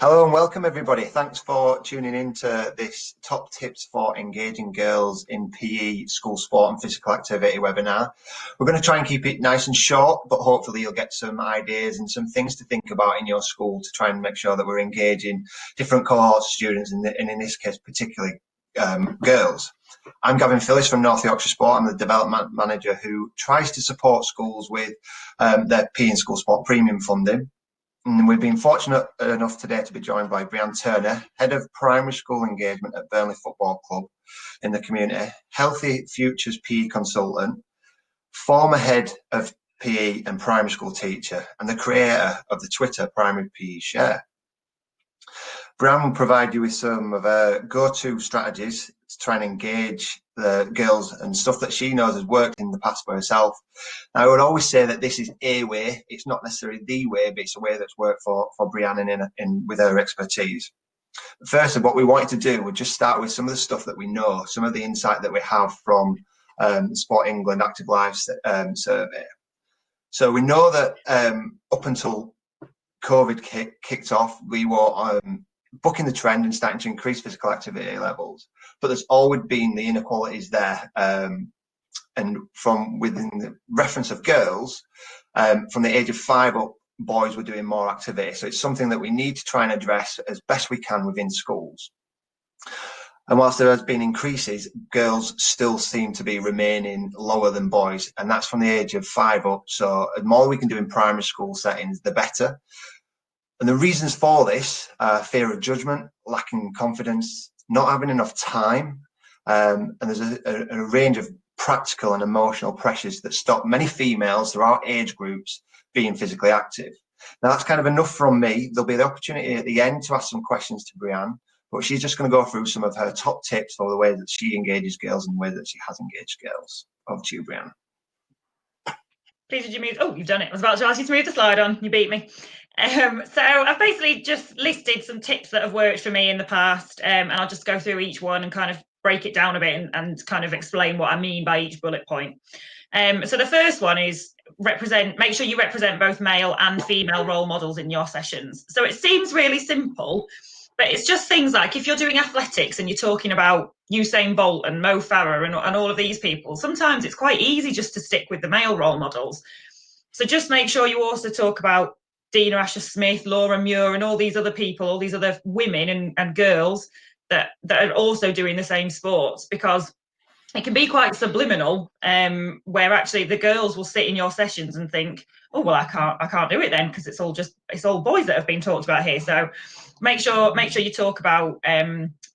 Hello and welcome everybody. Thanks for tuning in to this top tips for engaging girls in PE, school sport and physical activity webinar. We're going to try and keep it nice and short, but hopefully you'll get some ideas and some things to think about in your school to try and make sure that we're engaging different cohorts of students and in this case particularly girls. I'm Gavin Phillips from North Yorkshire Sport. I'm the development manager who tries to support schools with their PE and school sport premium funding. And we've been fortunate enough today to be joined by Brianne Turner, Head of Primary School Engagement at Burnley Football Club in the community, Healthy Futures PE Consultant, former Head of PE and Primary School Teacher, and the creator of the Twitter Primary PE Share. Brianne will provide you with some of her go-to strategies to try and engage the girls and stuff that she knows has worked in the past for herself. Now, I would always say that this is a way. It's not necessarily the way, but it's a way that's worked for Brianne with her expertise. First, what we wanted to do would just start with some of the stuff that we know, some of the insight that we have from Sport England Active Life survey. So we know that up until COVID kicked off, we were bucking the trend and starting to increase physical activity levels, but there's always been the inequalities there. And from within the reference of girls, from the age of 5 up, boys were doing more activity. So it's something that we need to try and address as best we can within schools. And whilst there has been increases, girls still seem to be remaining lower than boys, and that's from the age of 5 up. So the more we can do in primary school settings, the better. And the reasons for this are fear of judgment, lacking confidence, not having enough time, and there's a range of practical and emotional pressures that stop many females throughout age groups being physically active. Now, that's kind of enough from me. There'll be the opportunity at the end to ask some questions to Brianne, but she's just going to go through some of her top tips for the way that she engages girls and the way that she has engaged girls. Over to you, Brianne. Please, did you move? Oh, you've done it. I was about to ask you to move the slide on. You beat me. So I've basically just listed some tips that have worked for me in the past, and I'll just go through each one and kind of break it down a bit and kind of explain what I mean by each bullet point. So the first one is make sure you represent both male and female role models in your sessions. So it seems really simple, but it's just things like if you're doing athletics and you're talking about Usain Bolt and Mo Farah and all of these people, sometimes it's quite easy just to stick with the male role models. So just make sure you also talk about Dina Asher-Smith, Laura Muir, and all these other people, all these other women and girls that are also doing the same sports, because it can be quite subliminal, where actually the girls will sit in your sessions and think, oh well, I can't do it then, because it's all boys that have been talked about here. So make sure you talk about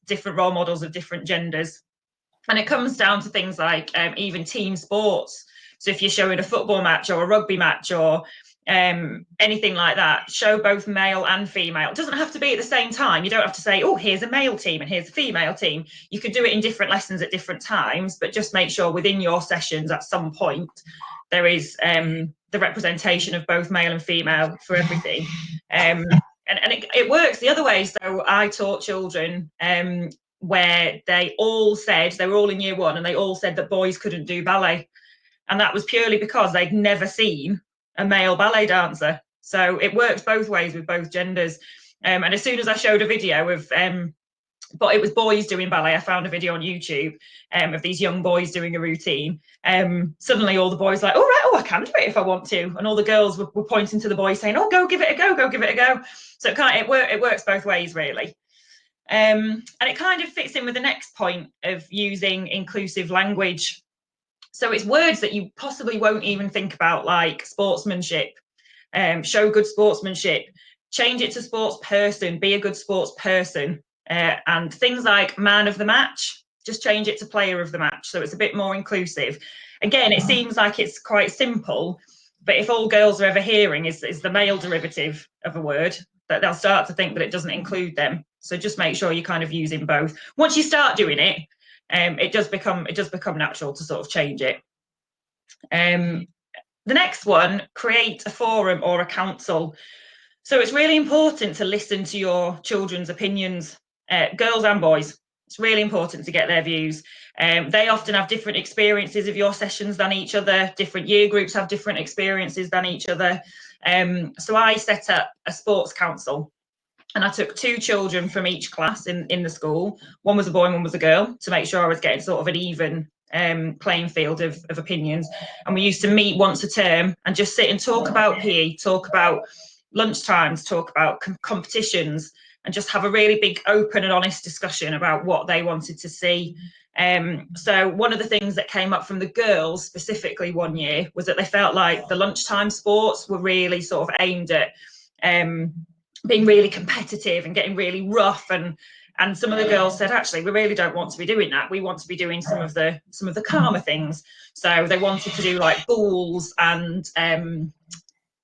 different role models of different genders. And it comes down to things like even team sports. So if you're showing a football match or a rugby match or anything like that, show both male and female. It doesn't have to be at the same time. You don't have to say, oh, here's a male team and here's a female team. You could do it in different lessons at different times, but just make sure within your sessions at some point there is the representation of both male and female for everything. And it works the other way. So I taught children where they all said, they were all in year 1, and they all said that boys couldn't do ballet. And that was purely because they'd never seen a male ballet dancer. So it works both ways with both genders. And as soon as I showed a video of, but it was boys doing ballet, I found a video on YouTube of these young boys doing a routine. Suddenly all the boys were like, I can do it if I want to. And all the girls were pointing to the boys saying, oh, go give it a go, give it a go. So it works both ways, really. And it kind of fits in with the next point of using inclusive language. So it's words that you possibly won't even think about, like sportsmanship, show good sportsmanship, change it to sports person, be a good sports person, and things like man of the match, just change it to player of the match. So it's a bit more inclusive. Again, it seems like it's quite simple, but if all girls are ever hearing is the male derivative of a word, that they'll start to think that it doesn't include them. So just make sure you're kind of using both. Once you start doing it, it does become natural to sort of change it. The next one, create a forum or a council. So it's really important to listen to your children's opinions, girls and boys. It's really important to get their views. They often have different experiences of your sessions than each other. Different year groups have different experiences than each other. So I set up a sports council. And I took 2 children from each class in the school. One was a boy and one was a girl, to make sure I was getting sort of an even playing field of opinions. And we used to meet once a term and just sit and talk about PE, talk about lunchtimes, talk about competitions, and just have a really big open and honest discussion about what they wanted to see. So one of the things that came up from the girls specifically one year was that they felt like the lunchtime sports were really sort of aimed at being really competitive and getting really rough, and some of the girls said, actually, we really don't want to be doing that. We want to be doing some of the calmer things. So they wanted to do like balls and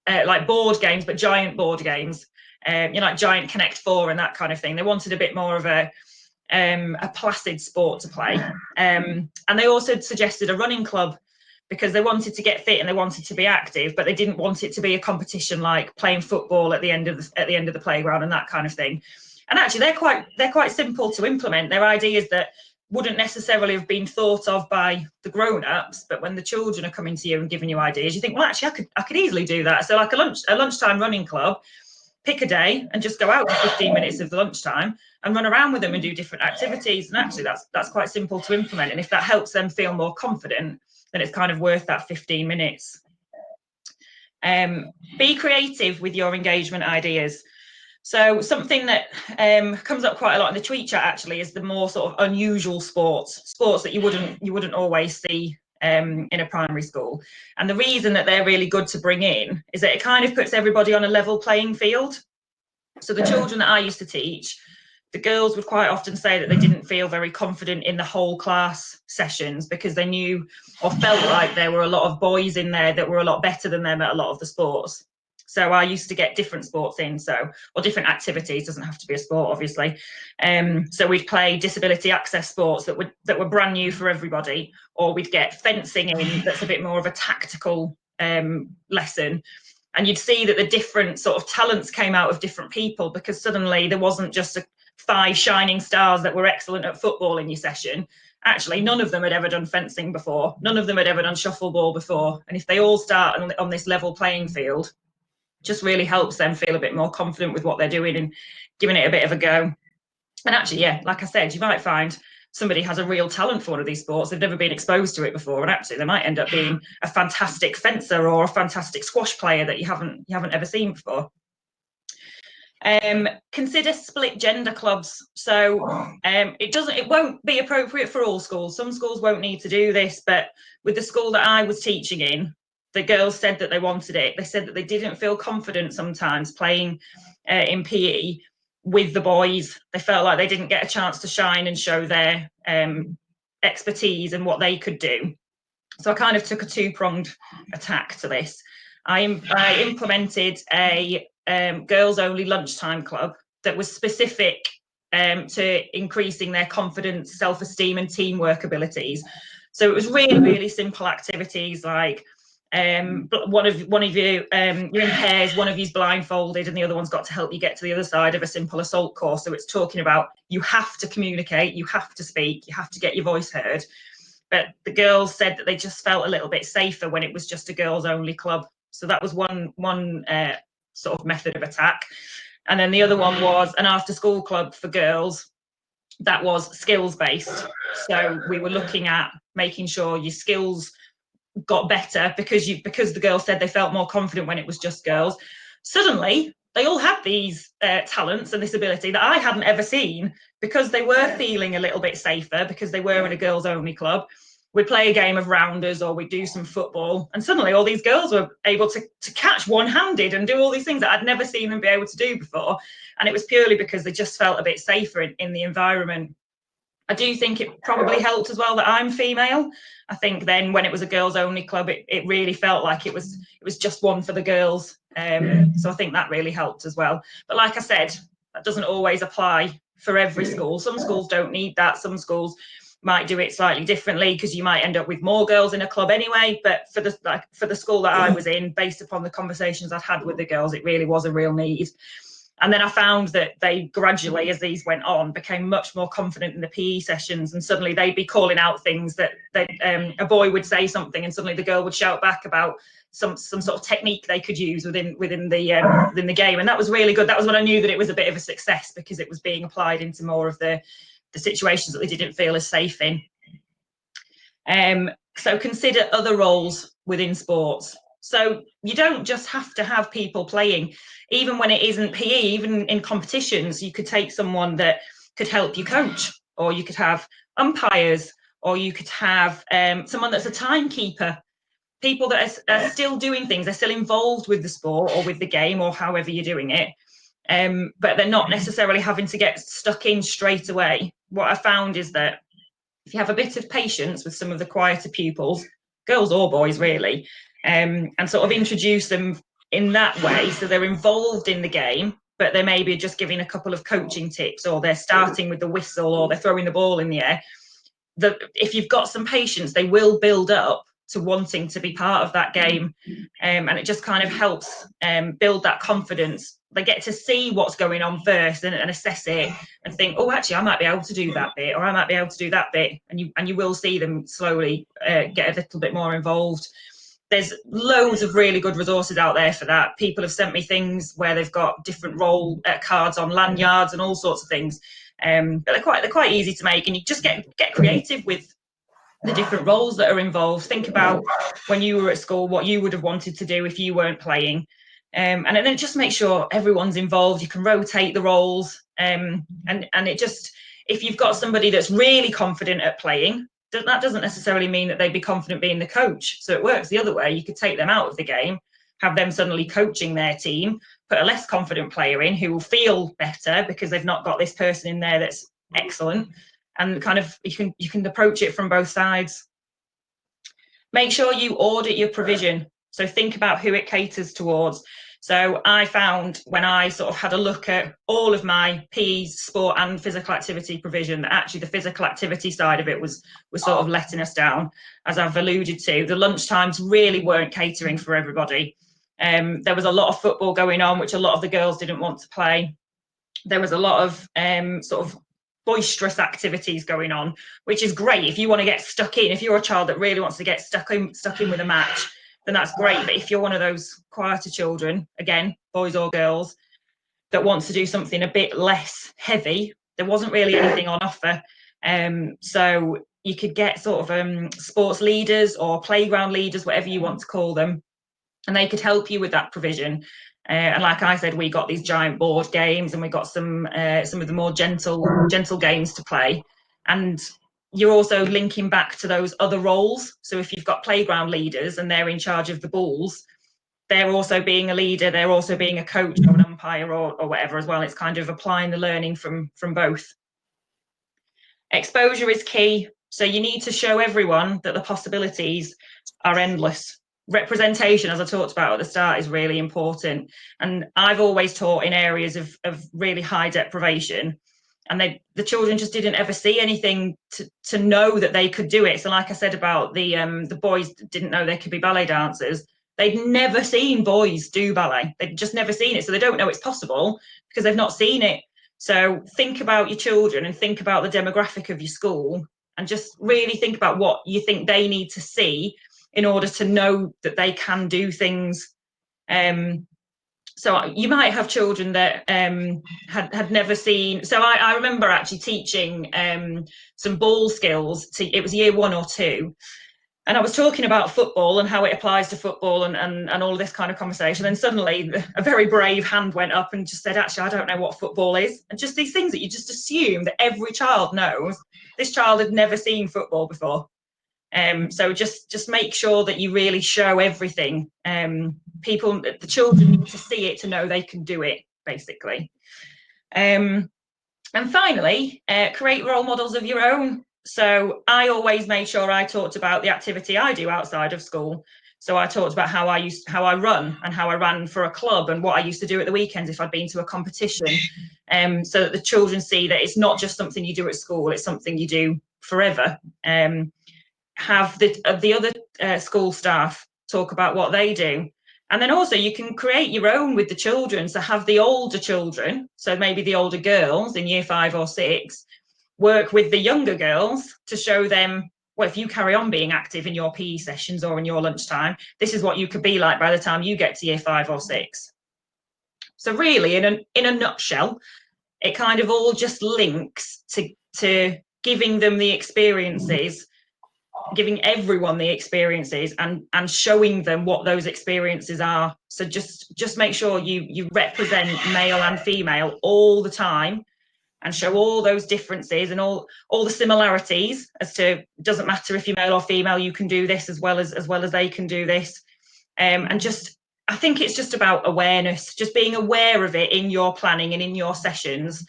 like board games, but giant board games, like giant Connect Four and that kind of thing. They wanted a bit more of a placid sport to play, and they also suggested a running club, because they wanted to get fit and they wanted to be active, but they didn't want it to be a competition like playing football at the end of the playground and that kind of thing. And actually, they're quite simple to implement. They're ideas that wouldn't necessarily have been thought of by the grown-ups, but when the children are coming to you and giving you ideas, you think, well, actually, I could easily do that. So like a lunchtime running club, pick a day and just go out for 15 minutes of the lunchtime and run around with them and do different activities. And actually, that's quite simple to implement. And if that helps them feel more confident, then it's kind of worth that 15 minutes. Be creative with your engagement ideas. So something that comes up quite a lot in the tweet chat actually is the more sort of unusual sports that you wouldn't always see in a primary school. And the reason that they're really good to bring in is that it kind of puts everybody on a level playing field. So the children that I used to teach, the girls would quite often say that they didn't feel very confident in the whole class sessions because they knew or felt like there were a lot of boys in there that were a lot better than them at a lot of the sports. So I used to get different sports in, or different activities, doesn't have to be a sport, obviously. So we'd play disability access sports that were brand new for everybody, or we'd get fencing in that's a bit more of a tactical lesson. And you'd see that the different sort of talents came out of different people, because suddenly there wasn't just 5 shining stars that were excellent at football in your session. Actually, none of them had ever done fencing before. None of them had ever done shuffleball before. And if they all start on this level playing field, just really helps them feel a bit more confident with what they're doing and giving it a bit of a go. And actually, yeah, like I said, you might find somebody has a real talent for one of these sports. They've never been exposed to it before, and actually they might end up being a fantastic fencer or a fantastic squash player that you haven't ever seen before. Consider split gender clubs. So it won't be appropriate for all schools. Some schools won't need to do this, but with the school that I was teaching in, the girls said that they wanted it. They said that they didn't feel confident sometimes playing in PE with the boys. They felt like they didn't get a chance to shine and show their expertise and what they could do. So I kind of took a 2-pronged attack to this. I implemented a girls only lunchtime club that was specific to increasing their confidence, self-esteem and teamwork abilities. So it was really, really simple activities like one of you, you're in pairs, one of you's blindfolded and the other one's got to help you get to the other side of a simple assault course. So it's talking about you have to communicate, you have to speak, you have to get your voice heard. But the girls said that they just felt a little bit safer when it was just a girls only club. So that was one sort of method of attack. And then the other one was an after school club for girls that was skills based. So we were looking at making sure your skills got better because the girls said they felt more confident when it was just girls. Suddenly they all had these talents and this ability that I hadn't ever seen, because they were feeling a little bit safer because they were in a girls only club. We'd play a game of rounders or we'd do some football, and suddenly all these girls were able to catch one-handed and do all these things that I'd never seen them be able to do before. And it was purely because they just felt a bit safer in the environment. I do think it probably helped as well that I'm female. I think then when it was a girls only club, it really felt like it was just one for the girls. So I think that really helped as well. But like I said, that doesn't always apply for every school. Some schools don't need that. Some schools might do it slightly differently because you might end up with more girls in a club anyway. But for the school that I was in, based upon the conversations I'd had with the girls, it really was a real need. And then I found that they gradually, as these went on, became much more confident in the PE sessions, and suddenly they'd be calling out things that a boy would say something, and suddenly the girl would shout back about some sort of technique they could use within the game. And that was really good. That was when I knew that it was a bit of a success, because it was being applied into more of the situations that they didn't feel as safe in. So consider other roles within sports. So you don't just have to have people playing, even when it isn't PE, even in competitions. You could take someone that could help you coach, or you could have umpires, or you could have someone that's a timekeeper. People that are still doing things, they're still involved with the sport or with the game or however you're doing it, but they're not necessarily having to get stuck in straight away. What I found is that if you have a bit of patience with some of the quieter pupils, girls or boys really, and sort of introduce them in that way, so they're involved in the game, but they may be just giving a couple of coaching tips, or they're starting with the whistle, or they're throwing the ball in the air. If you've got some patience, they will build up to wanting to be part of that game, and it just kind of helps build that confidence. They get to see what's going on first and assess it and think, oh, actually, I might be able to do that bit, or I might be able to do that bit, and you will see them slowly get a little bit more involved. There's loads of really good resources out there for that. People have sent me things where they've got different role cards on lanyards and all sorts of things. But they're quite easy to make, and you just get creative with the different roles that are involved. Think about when you were at school, what you would have wanted to do if you weren't playing, and then just make sure everyone's involved. You can rotate the roles, and it just, if you've got somebody that's really confident at playing, that doesn't necessarily mean that they'd be confident being the coach. So it works the other way. You could take them out of the game, have them suddenly coaching their team, put a less confident player in who will feel better because they've not got this person in there that's excellent, and kind of you can approach it from both sides. Make sure you audit your provision. So think about who it caters towards. So I found when I sort of had a look at all of my PE, sport and physical activity provision, that actually the physical activity side of it was sort of letting us down. As I've alluded to, the lunch times really weren't catering for everybody. There was a lot of football going on, which a lot of the girls didn't want to play. There was a lot of sort of boisterous activities going on, which is great if you want to get stuck in. If you're a child that really wants to get stuck in with a match, then that's great. But if you're one of those quieter children, again, boys or girls, that wants to do something a bit less heavy, there wasn't really anything on offer. So you could get sort of sports leaders or playground leaders, whatever you want to call them, and they could help you with that provision. And like I said, we got these giant board games, and we got some of the more gentle games to play. And you're also linking back to those other roles. So if you've got playground leaders and they're in charge of the balls, they're also being a leader, they're also being a coach or an umpire or whatever as well. It's kind of applying the learning from both. Exposure is key. So you need to show everyone that the possibilities are endless. Representation, as I talked about at the start, is really important. And I've always taught in areas of really high deprivation, and the children just didn't ever see anything to know that they could do it. So like I said about the boys didn't know they could be ballet dancers. They'd never seen boys do ballet. They'd just never seen it. So they don't know it's possible because they've not seen it. So think about your children and think about the demographic of your school, and just really think about what you think they need to see in order to know that they can do things. So you might have children that had never seen. So I remember actually teaching some ball skills it was year 1 or 2. And I was talking about football and how it applies to football and all this kind of conversation. And suddenly a very brave hand went up and just said, actually, I don't know what football is. And just these things that you just assume that every child knows. This child had never seen football before. So just make sure that you really show everything. The children need to see it to know they can do it, basically. And finally, create role models of your own. So I always made sure I talked about the activity I do outside of school. So I talked about how I run and how I ran for a club and what I used to do at the weekends if I'd been to a competition, so that the children see that it's not just something you do at school, it's something you do forever. Have the other school staff talk about what they do. And then also you can create your own with the children. So have the older children, so maybe the older girls in year 5 or 6, work with the younger girls to show them, well, if you carry on being active in your PE sessions or in your lunchtime, this is what you could be like by the time you get to year 5 or 6. So really, in a nutshell, it kind of all just links to giving them the experiences, giving everyone the experiences, and showing them what those experiences are. So just make sure you represent male and female all the time, and show all those differences and all the similarities, as to, it doesn't matter if you're male or female, you can do this as well as they can do this. And just, I think it's just about awareness, just being aware of it in your planning and in your sessions.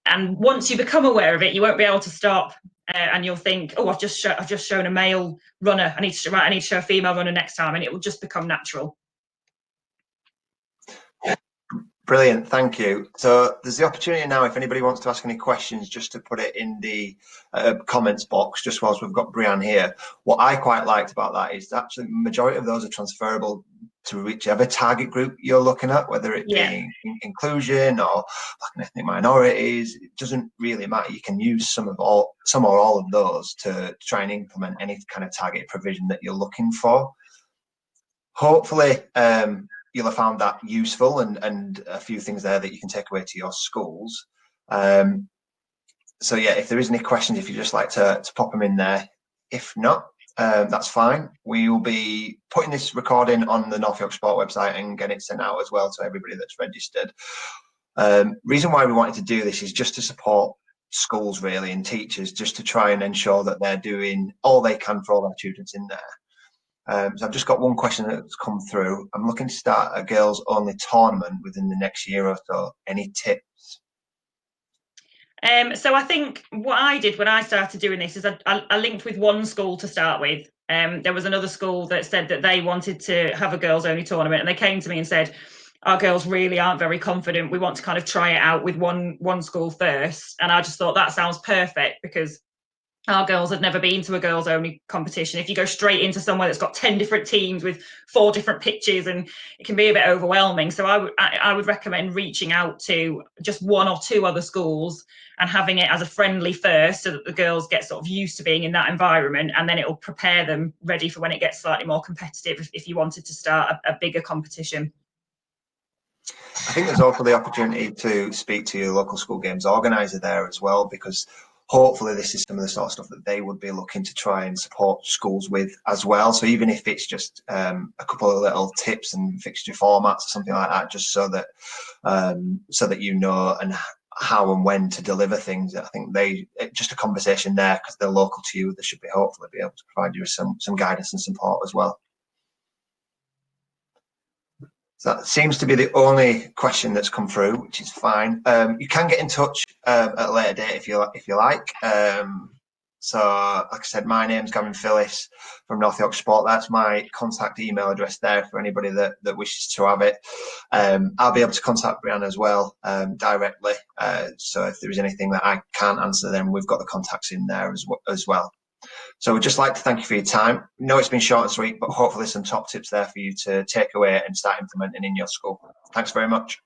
And once you become aware of it, you won't be able to stop. And you'll think, oh, I've just shown a male runner, I need to show a female runner next time, and it will just become natural. Brilliant, thank you. So there's the opportunity now, if anybody wants to ask any questions, just to put it in the comments box, just whilst we've got Brianne here. What I quite liked about that is actually the majority of those are transferable to whichever target group you're looking at, whether it be inclusion or black and ethnic minorities. It doesn't really matter. You can use some or all of those to try and implement any kind of targeted provision that you're looking for. Hopefully, you'll have found that useful, and a few things there that you can take away to your schools. So yeah, if there is any questions, if you'd just like to pop them in there. If not, that's fine. We will be putting this recording on the North Yorkshire Sport website and get it sent out as well to everybody that's registered. Reason why we wanted to do this is just to support schools really, and teachers, just to try and ensure that they're doing all they can for all their students in there. So I've just got one question that's come through. I'm looking to start a girls only tournament within the next year or so. Any tips? So I think what I did when I started doing this is I linked with one school to start with. There was another school that said that they wanted to have a girls only tournament, and they came to me and said, our girls really aren't very confident. We want to kind of try it out with one school first. And I just thought that sounds perfect, because our girls had never been to a girls only competition. If you go straight into somewhere that's got 10 different teams with 4 different pitches, and it can be a bit overwhelming. So I would recommend reaching out to just 1 or 2 other schools and having it as a friendly first, so that the girls get sort of used to being in that environment, and then it will prepare them ready for when it gets slightly more competitive, if you wanted to start a bigger competition. I think there's also the opportunity to speak to your local school games organizer there as well, because hopefully this is some of the sort of stuff that they would be looking to try and support schools with as well. So even if it's just a couple of little tips and fixture formats or something like that, just so that you know and how and when to deliver things. I think just a conversation there, because they're local to you, they should be hopefully be able to provide you with some guidance and support as well. So that seems to be the only question that's come through, which is fine. You can get in touch at a later date if you like. So, like I said, my name's Gavin Phillips from North Yorkshire Sport. That's my contact email address there for anybody that wishes to have it. I'll be able to contact Brianne as well directly. So if there is anything that I can't answer, then we've got the contacts in there as well. So we'd just like to thank you for your time. I know it's been short and sweet, but hopefully some top tips there for you to take away and start implementing in your school. Thanks very much.